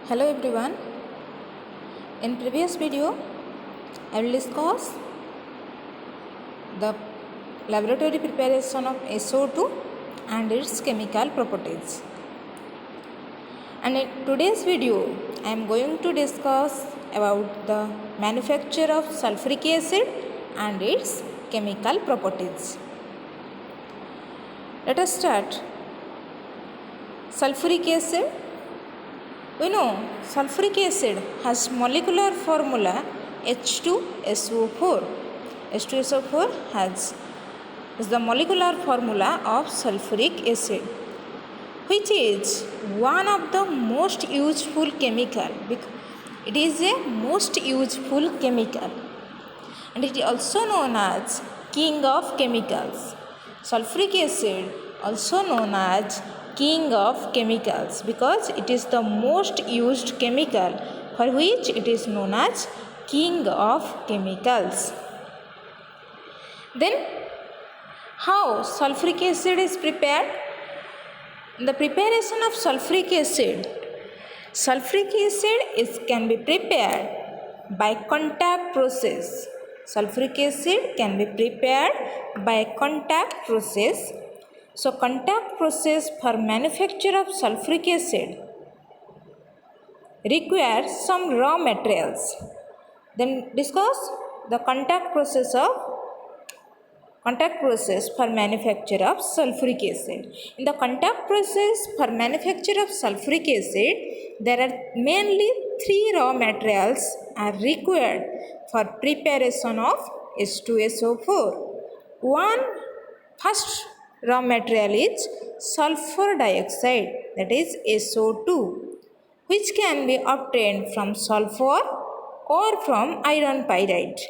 Hello everyone. In previous video, I will discuss the laboratory preparation of SO2 and its chemical properties. And in today's video, I am going to discuss about the manufacture of sulfuric acid and its chemical properties. Let us start. Sulfuric acid. We know sulfuric acid has molecular formula H2SO4. H2SO4 is the molecular formula of sulfuric acid, which is one of the most useful chemical. It is a most useful chemical, and it is also known as king of chemicals. Sulfuric acid also known as king of chemicals because it is the most used chemical, for which it is known as king of chemicals. Then how sulfuric acid is prepared? The preparation of sulfuric acid can be prepared by contact process. Sulfuric acid can be prepared by contact process. So contact process for manufacture of sulfuric acid requires some raw materials. Then discuss the contact process for manufacture of sulfuric acid. In the contact process for manufacture of sulfuric acid, there are mainly three raw materials are required for preparation of H2SO4. First raw material is sulfur dioxide, that is SO2, which can be obtained from sulfur or from iron pyrite.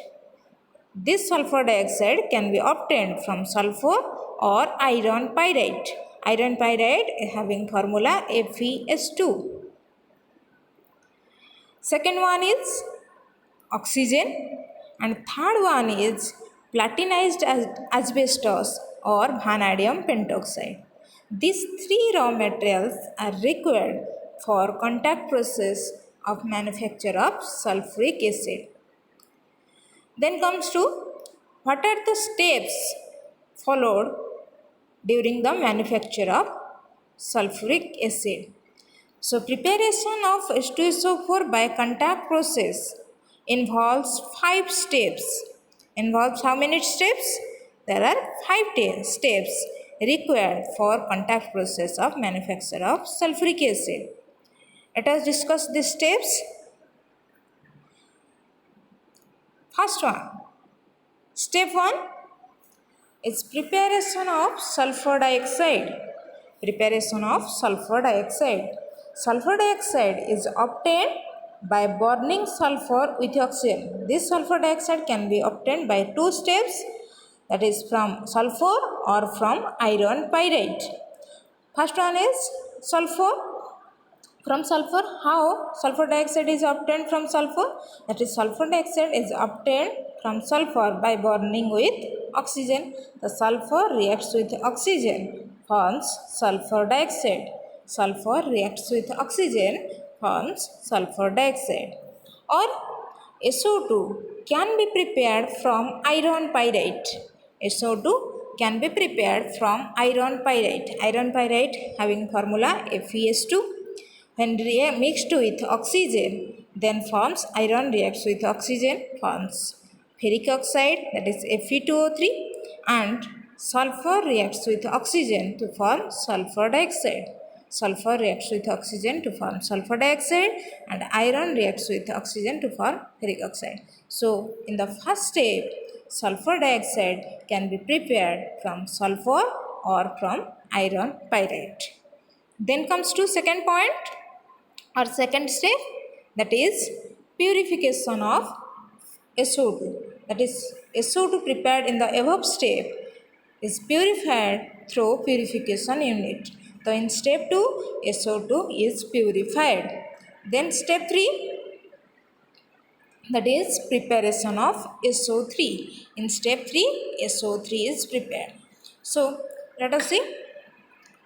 This sulfur dioxide can be obtained from sulfur or iron pyrite. Iron pyrite having formula FeS2. Second one is oxygen, and third one is platinized asbestos or vanadium pentoxide. These three raw materials are required for contact process of manufacture of sulfuric acid. Then comes to what are the steps followed during the manufacture of sulfuric acid. So preparation of H2SO4 by contact process involves 5 steps. Involves how many steps? There are 5 steps required for contact process of manufacture of sulfuric acid. Let us discuss these steps. First one. Step 1 is preparation of sulfur dioxide. Preparation of sulfur dioxide. Sulfur dioxide is obtained by burning sulfur with oxygen. This sulfur dioxide can be obtained by 2 steps, that is from sulfur or from iron pyrite. First one is sulfur. From sulfur, how sulfur dioxide is obtained from sulfur? That is, sulfur dioxide is obtained from sulfur by burning with oxygen. The sulfur reacts with oxygen, forms sulfur dioxide. Sulfur reacts with oxygen, forms sulfur dioxide. Or SO2 can be prepared from iron pyrite. SO2 can be prepared from iron pyrite. Iron pyrite having formula FeS2. When mixed with oxygen, then forms iron reacts with oxygen, forms ferric oxide, that is Fe2O3, and sulfur reacts with oxygen to form sulfur dioxide. Sulfur reacts with oxygen to form sulfur dioxide, and iron reacts with oxygen to form ferric oxide. So in the first step, sulfur dioxide can be prepared from sulfur or from iron pyrite. Then comes to second point or second step, that is purification of SO2. That is, SO2 prepared in the above step is purified through purification unit. So in step 2, SO2 is purified. Then step 3, that is preparation of SO3. In step 3, SO3 is prepared. So let us see.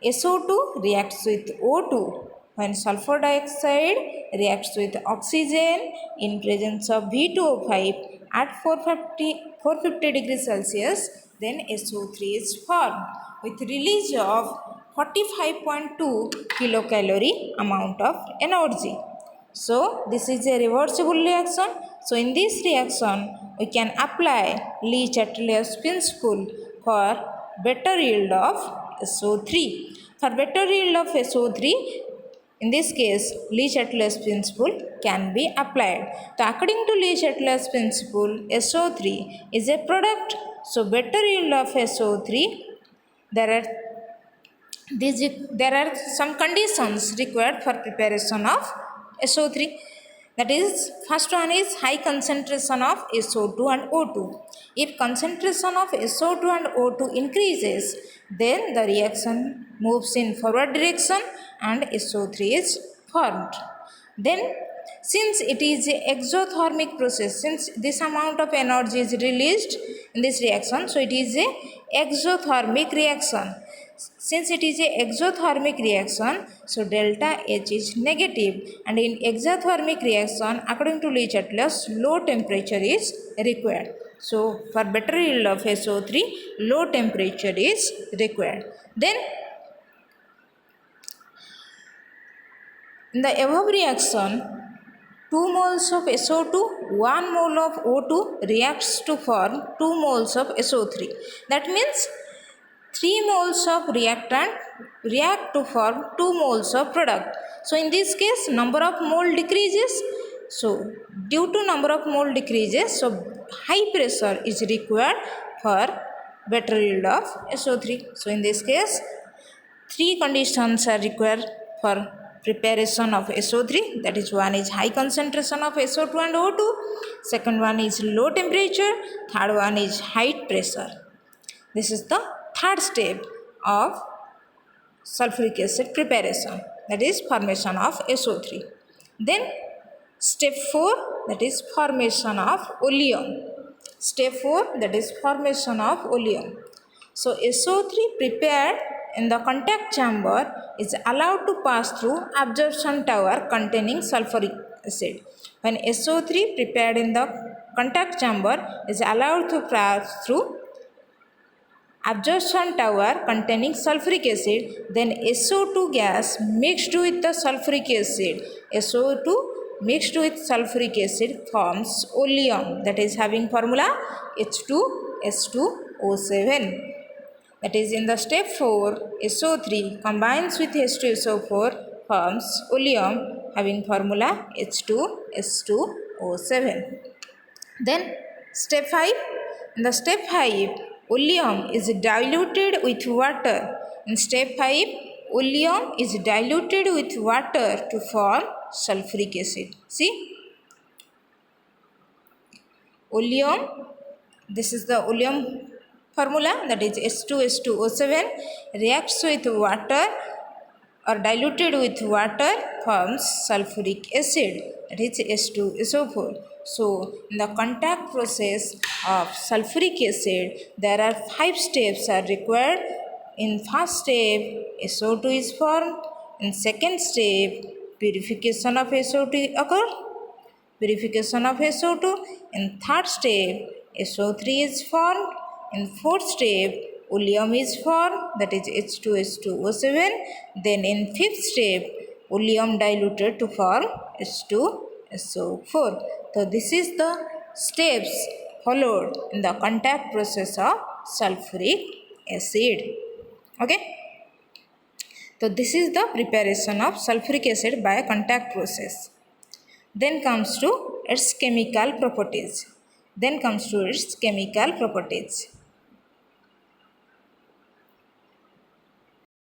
SO2 reacts with O2 when sulfur dioxide reacts with oxygen in presence of V2O5 at 450 degrees Celsius, then SO3 is formed with release of 45.2 kilocalorie amount of energy. So this is a reversible reaction. So in this reaction we can apply Le-Chatelier principle for better yield of SO3. For better yield of SO3, in this case Le-Chatelier principle can be applied. So according to Le-Chatelier principle, SO3 is a product. So better yield of SO3, there are there are some conditions required for preparation of SO3. That is, first one is high concentration of SO2 and O2. If concentration of SO2 and O2 increases, then the reaction moves in forward direction and SO3 is formed. Then, since it is a exothermic process, since this amount of energy is released in this reaction, so it is a exothermic reaction. Since it is a exothermic reaction, so delta H is negative, and in exothermic reaction, according to Le-Chatelier, low temperature is required. So for better yield of SO3, low temperature is required. Then in the above reaction, 2 moles of SO2, 1 mole of O2 reacts to form 2 moles of SO3. That means 3 moles of reactant react to form 2 moles of product. So in this case, number of mole decreases. So due to number of mole decreases, so high pressure is required for better yield of SO3. So in this case, 3 conditions are required for preparation of SO3. That is, one is high concentration of SO2 and O2, second one is low temperature, third one is high pressure. This is the third step of sulfuric acid preparation, that is formation of SO3. Then step 4, that is formation of oleum. Step 4, that is formation of oleum. So SO3 prepared in the contact chamber is allowed to pass through absorption tower containing sulfuric acid. When SO3 prepared in the contact chamber is allowed to pass through absorption tower containing sulfuric acid, then SO2 gas mixed with the sulfuric acid, SO2 mixed with sulfuric acid forms oleum, that is having formula H2S2O7. That is, in the step 4, SO3 combines with H2SO4 forms oleum having formula H2S2O7. Then step 5, in the step 5, oleum is diluted with water. In step 5, oleum is diluted with water to form sulfuric acid. See, oleum, this is the oleum formula, that is H2S2O7 reacts with water or diluted with water forms sulfuric acid, that is H2SO4. So in the contact process of sulfuric acid, there are 5 steps are required. In first step, SO2 is formed. In second step, purification of SO2 occurs. Purification of SO2. In third step, SO3 is formed. In fourth step, oleum is formed, that is H2S2O7. Then in fifth step, oleum diluted to form H2SO4. So this is the steps followed in the contact process of sulfuric acid. Okay. So this is the preparation of sulfuric acid by contact process. Then comes to its chemical properties.